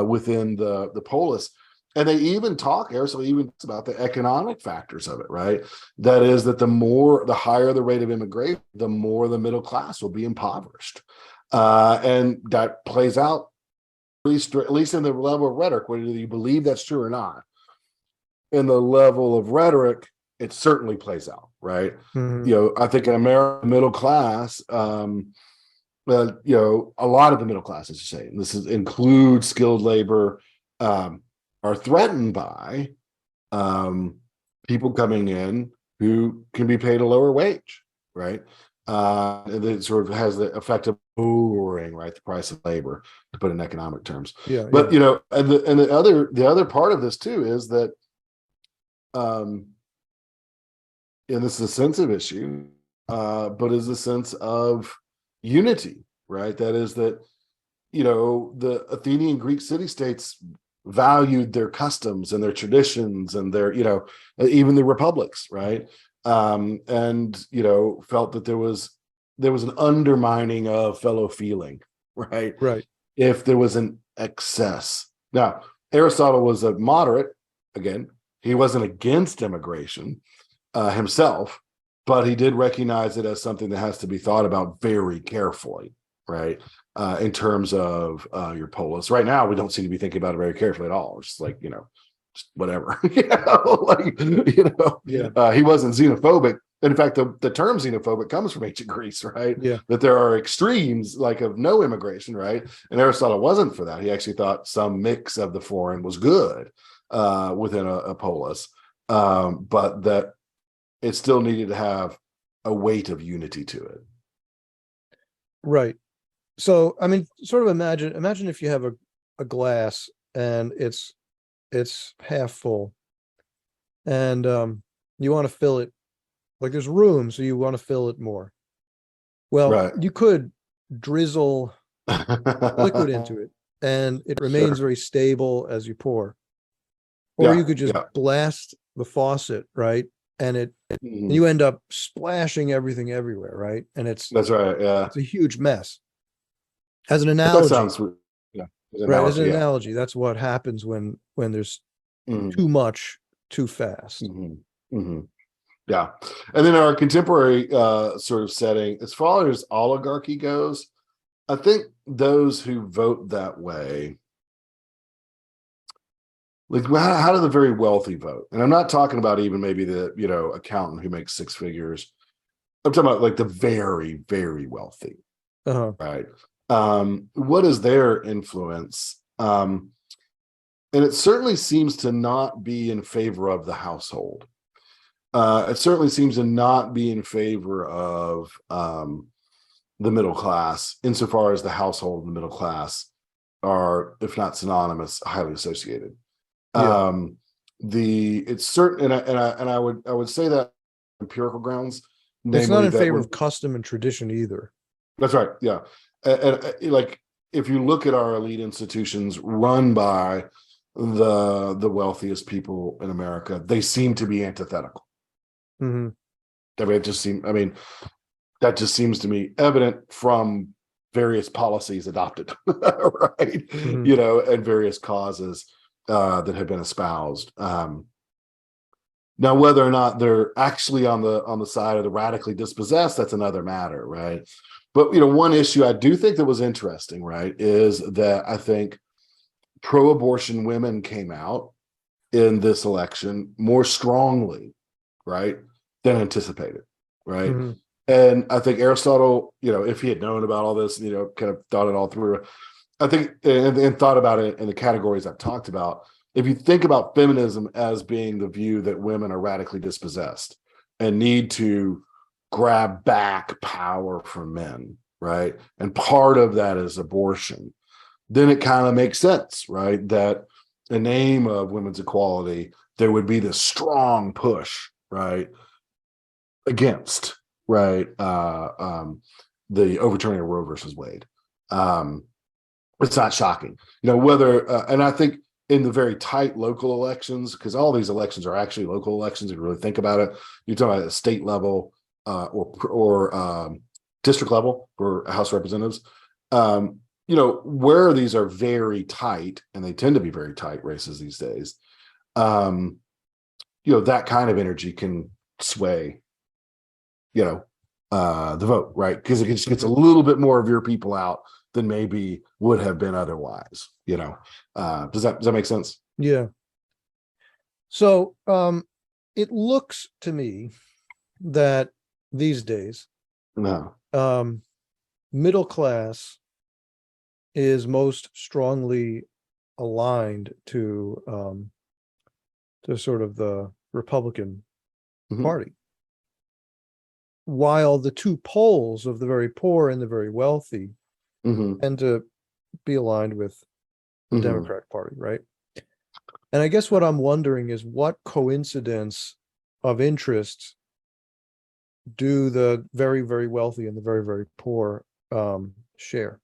within the polis. And they even Aristotle even talks about the economic factors of it, right? That is that the higher the rate of immigration, the more the middle class will be impoverished. And that plays out, at least in the level of rhetoric, whether you believe that's true or not. In the level of rhetoric, it certainly plays out, right? I think in America, middle class, a lot of the middle class, as you say, and this includes skilled labor, are threatened by people coming in who can be paid a lower wage, right? And it sort of has the effect of lowering, right, the price of labor, to put in economic terms. But and the other part of this too is that, and this is a sensitive issue, but is a sense of unity, right? That is that, the Athenian Greek city-states valued their customs and their traditions and their, even the republics, right? And felt that there was an undermining of fellow feeling, right? If there was an excess. Now, Aristotle was a moderate. Again, he wasn't against immigration himself, but he did recognize it as something that has to be thought about very carefully, right? In terms of your polis. Right now, we don't seem to be thinking about it very carefully at all. It's just like, just whatever. He wasn't xenophobic. In fact, the term xenophobic comes from ancient Greece, right? That there are extremes, like, of no immigration, right? And Aristotle wasn't for that. He actually thought some mix of the foreign was good within a polis, but that it still needed to have a weight of unity to it. Right. So, I mean, sort of imagine if you have a glass and it's half full, and you want to fill it, like, there's room, so you want to fill it more. Well, you could drizzle liquid into it, and it remains Sure. very stable as you pour. Or Yeah. you could just Yeah. blast the faucet, right? And Mhm. you end up splashing everything everywhere, right? And That's right. Yeah. it's a huge mess. As an That analogy, sounds, yeah. As an right? As analogy. an Yeah. analogy, that's what happens when there's Mhm. too much too fast. Mhm. Mhm. Yeah. And then our contemporary sort of setting, as far as oligarchy goes, I think those who vote that way, like how do the very wealthy vote? And I'm not talking about even maybe the, accountant who makes six figures. I'm talking about like the very, very wealthy, Uh-huh. right? What is their influence? And it certainly seems to not be in favor of the household. It certainly seems to not be in favor of the middle class, insofar as the household and the middle class are, if not synonymous, highly associated. Yeah. It's certain, and I would say that on empirical grounds, It's not namely in that favor when of custom and tradition either. that's right, yeah, like if you look at our elite institutions run by the wealthiest people in America, they seem to be antithetical. Hmm. I mean, that just seems to me evident from various policies adopted, right? Hmm. And various causes that have been espoused. Now, whether or not they're actually on the side of the radically dispossessed, that's another matter, right? But one issue I do think that was interesting, right, is that I think pro-abortion women came out in this election more strongly, right, than anticipated, right? Hmm. And I think Aristotle, if he had known about all this, kind of thought it all through, I think, and thought about it in the categories I've talked about. If you think about feminism as being the view that women are radically dispossessed and need to grab back power from men, right? And part of that is abortion, then it kind of makes sense, right? That in the name of women's equality, there would be this strong push, right, against, right, the overturning of Roe versus Wade. Um, it's not shocking, whether, and I think in the very tight local elections, because all these elections are actually local elections, if you really think about it, you're talking about a state level or district level for House Representatives. Where these are very tight, and they tend to be very tight races these days, that kind of energy can sway, the vote, right? Because it just gets a Hmm. little bit more of your people out than maybe would have been otherwise. Does that make sense? Yeah. So it looks to me that these days, No. um, middle class is most strongly aligned to sort of the Republican Mhm. Party, while the two poles of the very poor and the very wealthy Mhm. tend to be aligned with the Mhm. Democratic Party, right? And I guess what I'm wondering is what coincidence of interests do the very, very wealthy and the very, very poor share?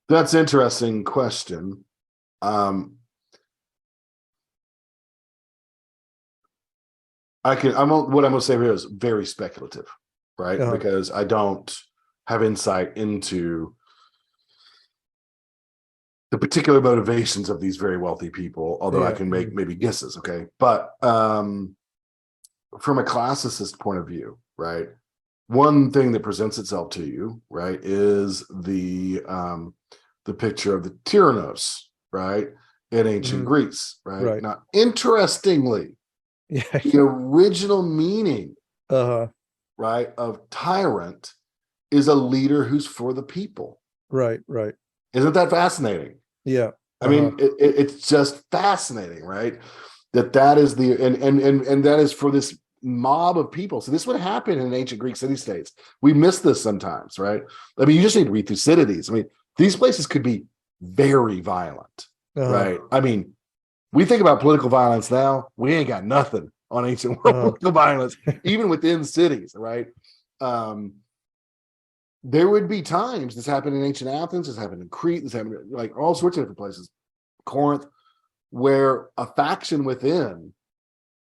That's an interesting question. Um, what I'm going to say here is very speculative, right? Uh, Because I don't have insight into the particular motivations of these very wealthy people, although I yeah. can make Mhm. maybe guesses. Okay. But from a classicist point of view, right? One thing that presents itself to you, right, is the picture of the Tyrannos, right, in ancient Mhm. Greece, right. Right. Now, interestingly, Yeah. the original meaning, Uh, right, of tyrant is a leader who's for the people. right, right. Isn't that fascinating? Yeah. I Uh-huh. mean, it's just fascinating, right? That is the and that is for this mob of people. So this would happen in ancient Greek city states. We miss this sometimes, right? I mean, you just need to read Thucydides. I mean, these places could be very violent, Uh-huh. right? I mean, we think about political violence now. We ain't got nothing on ancient world Uh-huh. political violence, even within cities, right? Um, there would be times, this happened in ancient Athens, this happened in Crete, this happened like all sorts of different places, Corinth, where a faction within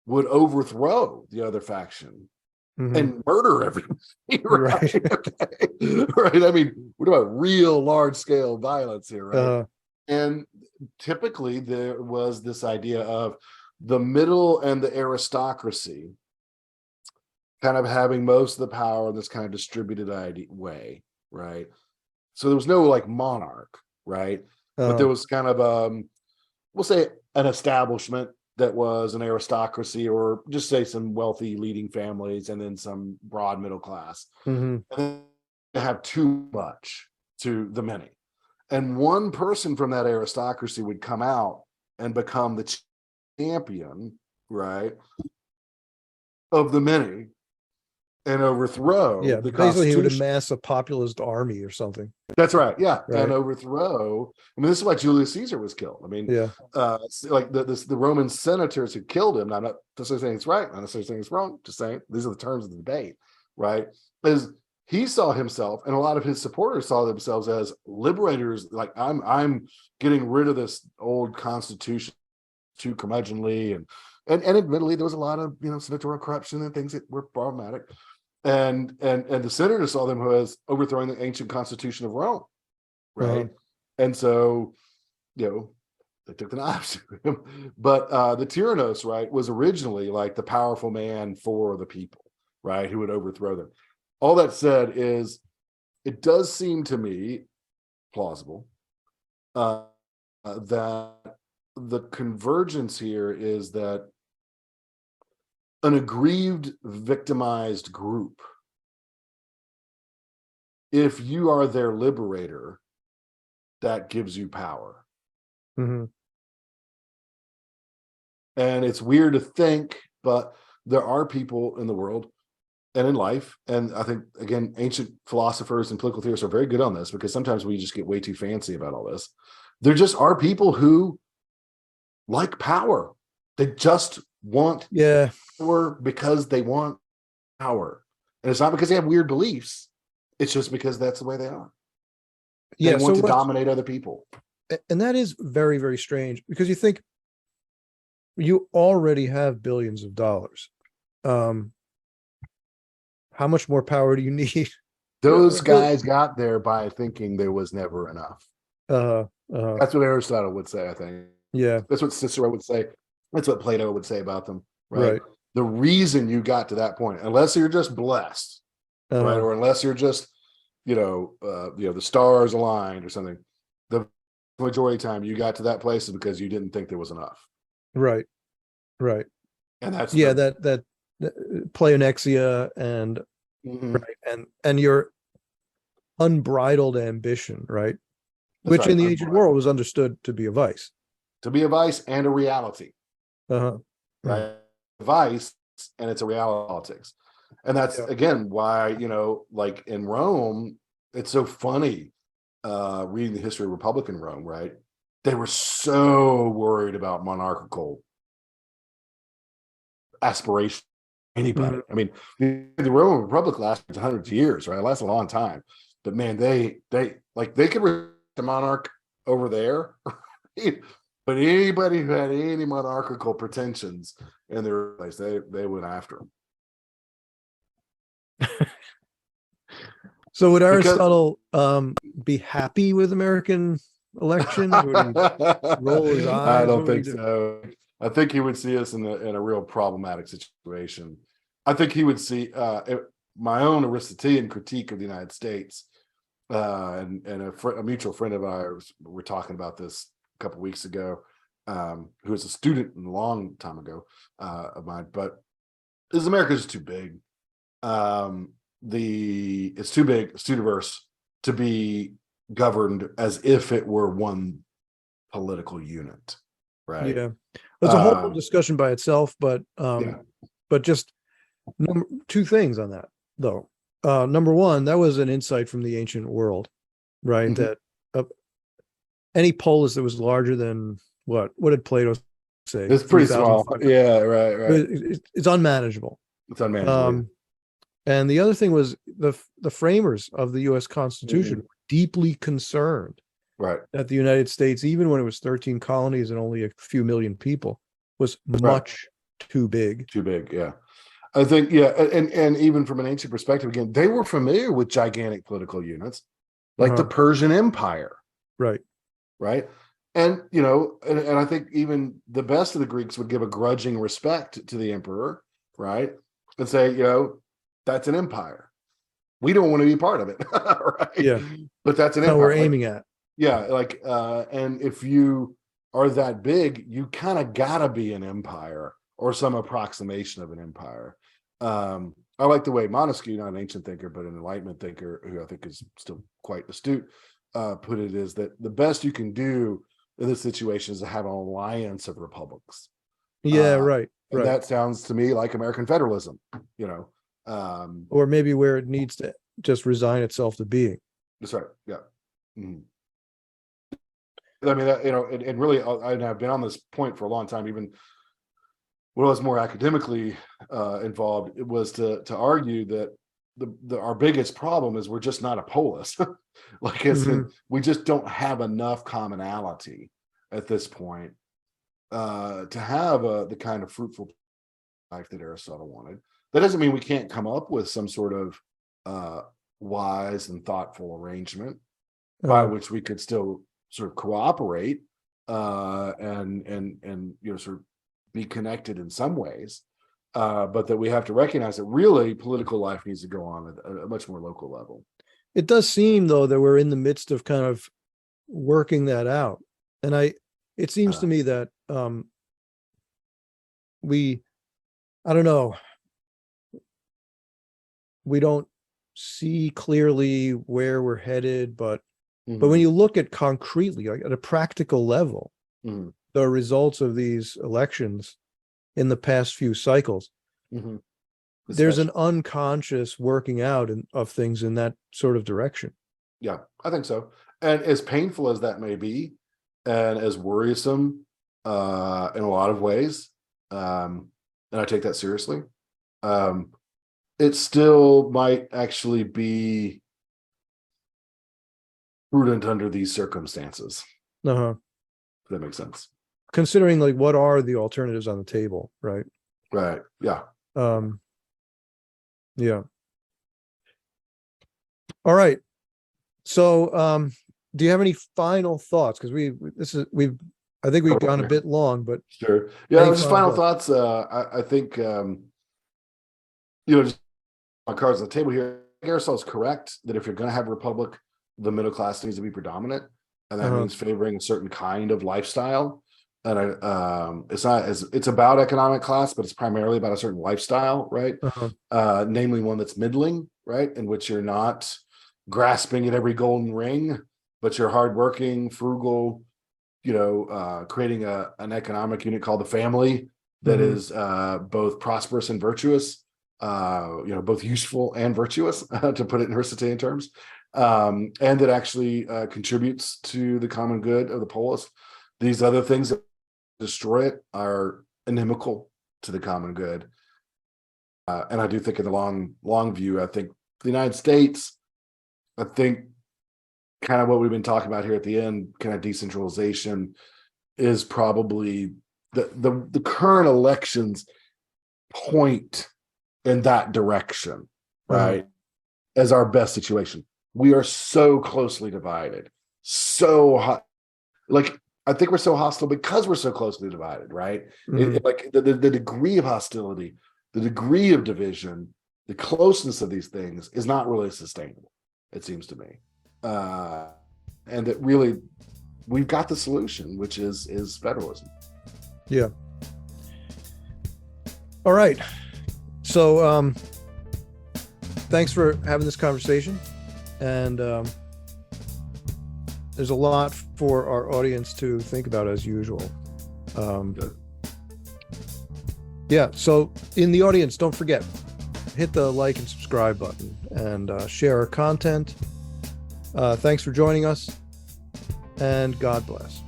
would overthrow the other faction and murder everybody. Right? Okay. Right. I mean, we're talking about real large scale violence here, right? And typically there was this idea of the middle and the aristocracy kind of having most of the power in this kind of distributed way, right? So there was no like monarch, right? But there was kind of we'll say an establishment that was an aristocracy, or just say some wealthy leading families, and then some broad middle class. And then they have too much to the many. And one person from that aristocracy would come out and become the champion, right, of the many, and overthrow the basically he would Constitution. amass a populist army or something. That's right. Yeah. Right. And overthrow. I mean, this is why Julius Caesar was killed. I mean, like the Roman senators who killed him. I'm not necessarily saying it's right, not necessarily saying it's wrong, just saying these are the terms of the debate, right? Is he saw himself, and a lot of his supporters saw themselves as liberators. Like, I'm getting rid of this old constitution, too curmudgeonly, and admittedly there was a lot of senatorial corruption and things that were problematic. And the senators saw them as overthrowing the ancient constitution of Rome, right? And so, they took the knives to him. But the tyrannos, right, was originally like the powerful man for the people, right, who would overthrow them. All that said is, it does seem to me plausible that the convergence here is that an aggrieved, victimized group, if you are their liberator, that gives you power. And it's weird to think, but there are people in the world and in life, and I think, again, ancient philosophers and political theorists are very good on this, because sometimes we just get way too fancy about all this. There just are people who like power. They just want power because they want power. And it's not because they have weird beliefs. It's just because that's the way they are. They want to dominate other people. And that is very, very strange, because you think you already have billions of dollars. How much more power do you need? Those guys got there by thinking there was never enough. That's what Aristotle would say, I think. Yeah. That's what Cicero would say. That's what Plato would say about them, right? The reason you got to that point, unless you're just blessed, right, or unless you're just, the stars aligned or something, the majority of the time you got to that place is because you didn't think there was enough. Right. And that's that pleonexia and and your unbridled ambition, right? Which in the ancient world was understood to be a vice. To be a vice and a reality. Right. Vice, and it's a reality politics. And that's again why, like in Rome, it's so funny reading the history of Republican Rome, right? They were so worried about monarchical aspiration. Anybody. I mean, the Roman Republic lasted hundreds of years, right? It lasted a long time. But man, they could reach the monarch over there. But anybody who had any monarchical pretensions in their place, they went after them. So would Aristotle be happy with American elections? Would he roll his eyes? I don't think so. I think he would see us in a real problematic situation. I think he would see my own Aristotelian critique of the United States, and a mutual friend of ours, we're talking about this a couple of weeks ago, who was a student a long time ago of mine, but America's too big. It's too big, it's too diverse to be governed as if it were one political unit, right? Yeah, it's a whole discussion by itself, but just two things on that, though. Number one, that was an insight from the ancient world, right? That any polis that was larger than what did Plato say? It's pretty small. Yeah, right. It's unmanageable. It's unmanageable. And the other thing was the framers of the U.S. Constitution were deeply concerned Right. that the United States, even when it was 13 colonies and only a few million people, was much too big. Too big, yeah. I think, yeah, and even from an ancient perspective, again, they were familiar with gigantic political units, like the Persian Empire. Right. Right. And, you know, and I think even the best of the Greeks would give a grudging respect to the emperor, right? And say, you know, that's an empire. We don't want to be part of it. Right. Yeah. But that's an empire. empire. We're aiming at. Yeah. Like, and if you are that big, you kind of gotta be an empire or some approximation of an empire. I like the way Montesquieu, not an ancient thinker, but an Enlightenment thinker, who I think is still quite astute, put it, is that the best you can do in this situation is to have an alliance of republics. Yeah, right. And that sounds to me like American federalism, you know. Or maybe where it needs to just resign itself to being. That's right. Yeah. Mm-hmm. I mean, you know, and really, I've been on this point for a long time. Even when I was more academically involved, it was to argue that our biggest problem is we're just not a polis. Like, we just don't have enough commonality at this point to have the kind of fruitful life that Aristotle wanted. That doesn't mean we can't come up with some sort of wise and thoughtful arrangement by which we could still sort of cooperate and you know, sort of be connected in some ways, but that we have to recognize that really political life needs to go on at a much more local level. It does seem, though, that we're in the midst of kind of working that out, and it seems to me that I don't know, we don't see clearly where we're headed, but when you look at concretely, like at a practical level, the results of these elections in the past few cycles, there's an unconscious working out of things in that sort of direction. Yeah, I think so. And as painful as that may be, and as worrisome in a lot of ways, and I take that seriously, it still might actually be prudent under these circumstances. If that makes sense. Considering, like, what are the alternatives on the table, right? Right. Yeah. Yeah. All right. So, do you have any final thoughts? Because I think we've gone a bit long, but sure. Yeah. Just final thoughts. I think you know, just my cards on the table here. Aristotle's correct that if you're going to have a republic, the middle class needs to be predominant, and that means favoring a certain kind of lifestyle. And it's about economic class, but it's primarily about a certain lifestyle, right? Namely one that's middling, right? In which you're not grasping at every golden ring, but you're hardworking, frugal, you know, creating an economic unit called the family that is both prosperous and virtuous, you know, both useful and virtuous, to put it in Aristotelian terms, and that actually contributes to the common good of the polis. These other things that destroy it are inimical to the common good. And I do think in the long view, I think the United States, I think kind of what we've been talking about here at the end, kind of decentralization, is probably the current elections point in that direction, right? As our best situation. We are so closely divided, so hot, like, I think we're so hostile because we're so closely divided, right? Like the degree of hostility, the degree of division, the closeness of these things is not really sustainable, it seems to me. And that really we've got the solution, which is federalism. Yeah. All right. So thanks for having this conversation. And there's a lot for our audience to think about, as usual. Yeah, so in the audience, don't forget, hit the like and subscribe button and share our content. Thanks for joining us, and God bless.